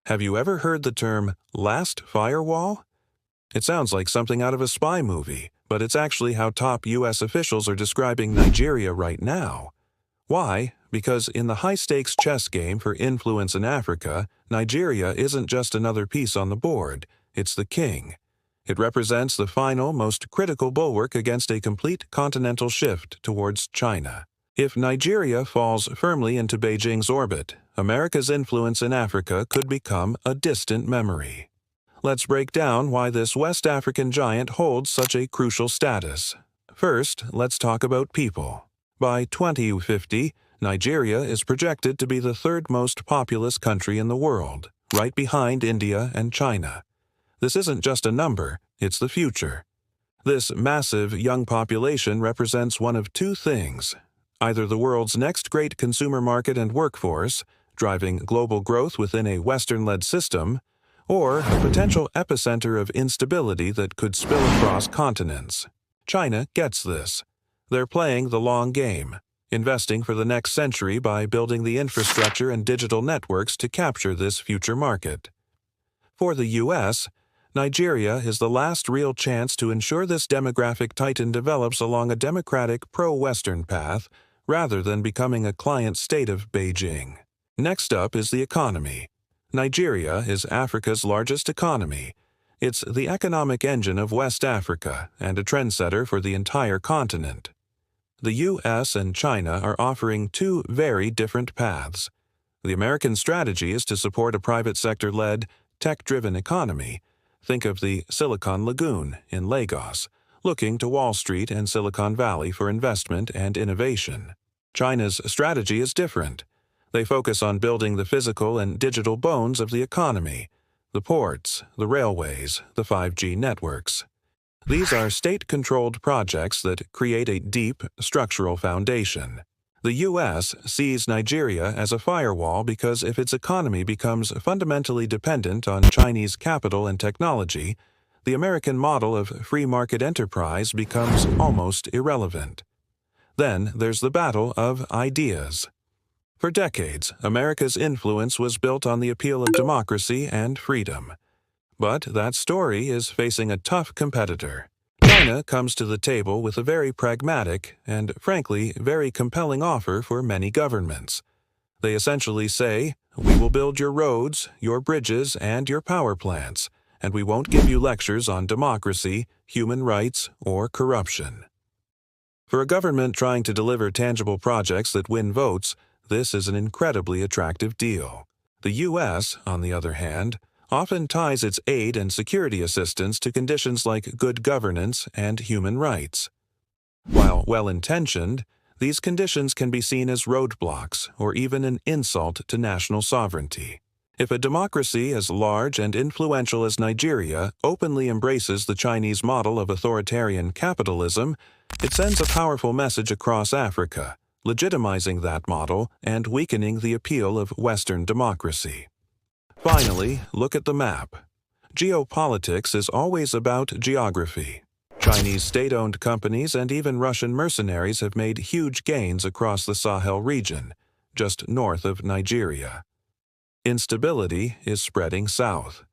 Have you ever heard the term last firewall? It sounds like something out of a spy movie, but it's actually how top U.S. officials are describing Nigeria right now. Why? Because in the high-stakes chess game for influence in Africa, Nigeria isn't just another piece on the board, it's the king. It represents the final, most critical bulwark against a complete continental shift towards China. If Nigeria falls firmly into Beijing's orbit, America's influence in Africa could become a distant memory. Let's break down why this West African giant holds such a crucial status. First, let's talk about people. By 2050, Nigeria is projected to be the third most populous country in the world, right behind India and China. This isn't just a number, it's the future. This massive young population represents one of two things: either the world's next great consumer market and workforce, driving global growth within a Western-led system, or a potential epicenter of instability that could spill across continents. China gets this. They're playing the long game, investing for the next century by building the infrastructure and digital networks to capture this future market. For the U.S., Nigeria is the last real chance to ensure this demographic titan develops along a democratic pro-Western path rather than becoming a client state of Beijing. Next up is the economy. Nigeria is Africa's largest economy. It's the economic engine of West Africa and a trendsetter for the entire continent. The U.S. and China are offering two very different paths. The American strategy is to support a private sector-led, tech-driven economy. Think of the Silicon Lagoon in Lagos, looking to Wall Street and Silicon Valley for investment and innovation. China's strategy is different. They focus on building the physical and digital bones of the economy: the ports, the railways, the 5G networks. These are state-controlled projects that create a deep, structural foundation. The U.S. sees Nigeria as a firewall because if its economy becomes fundamentally dependent on Chinese capital and technology, the American model of free market enterprise becomes almost irrelevant. Then there's the battle of ideas. For decades, America's influence was built on the appeal of democracy and freedom. But that story is facing a tough competitor. China comes to the table with a very pragmatic and, frankly, very compelling offer for many governments. They essentially say, "We will build your roads, your bridges, and your power plants, and we won't give you lectures on democracy, human rights, or corruption." For a government trying to deliver tangible projects that win votes, this is an incredibly attractive deal. The U.S., on the other hand, often ties its aid and security assistance to conditions like good governance and human rights. While well-intentioned, these conditions can be seen as roadblocks or even an insult to national sovereignty. If a democracy as large and influential as Nigeria openly embraces the Chinese model of authoritarian capitalism, it sends a powerful message across Africa, legitimizing that model and weakening the appeal of Western democracy. Finally, look at the map. Geopolitics is always about geography. Chinese state-owned companies and even Russian mercenaries have made huge gains across the Sahel region, just north of Nigeria. Instability is spreading south.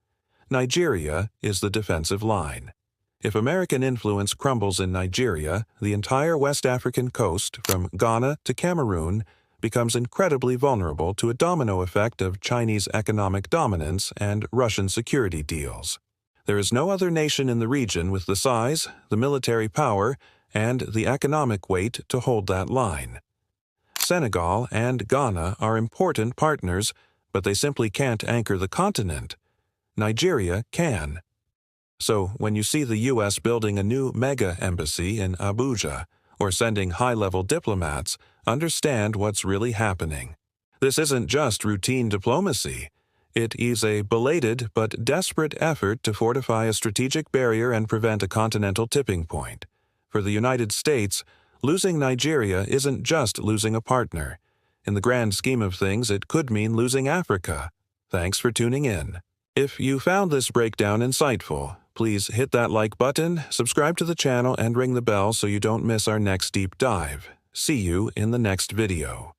Nigeria is the defensive line. If American influence crumbles in Nigeria, the entire West African coast, from Ghana to Cameroon, becomes incredibly vulnerable to a domino effect of Chinese economic dominance and Russian security deals. There is no other nation in the region with the size, the military power, and the economic weight to hold that line. Senegal and Ghana are important partners, but they simply can't anchor the continent. Nigeria can. So when you see the U.S. building a new mega embassy in Abuja, or sending high-level diplomats, understand what's really happening. This isn't just routine diplomacy. It is a belated but desperate effort to fortify a strategic barrier and prevent a continental tipping point. For the United States, losing Nigeria isn't just losing a partner. In the grand scheme of things, it could mean losing Africa. Thanks for tuning in. If you found this breakdown insightful, please hit that like button, subscribe to the channel, and ring the bell so you don't miss our next deep dive. See you in the next video.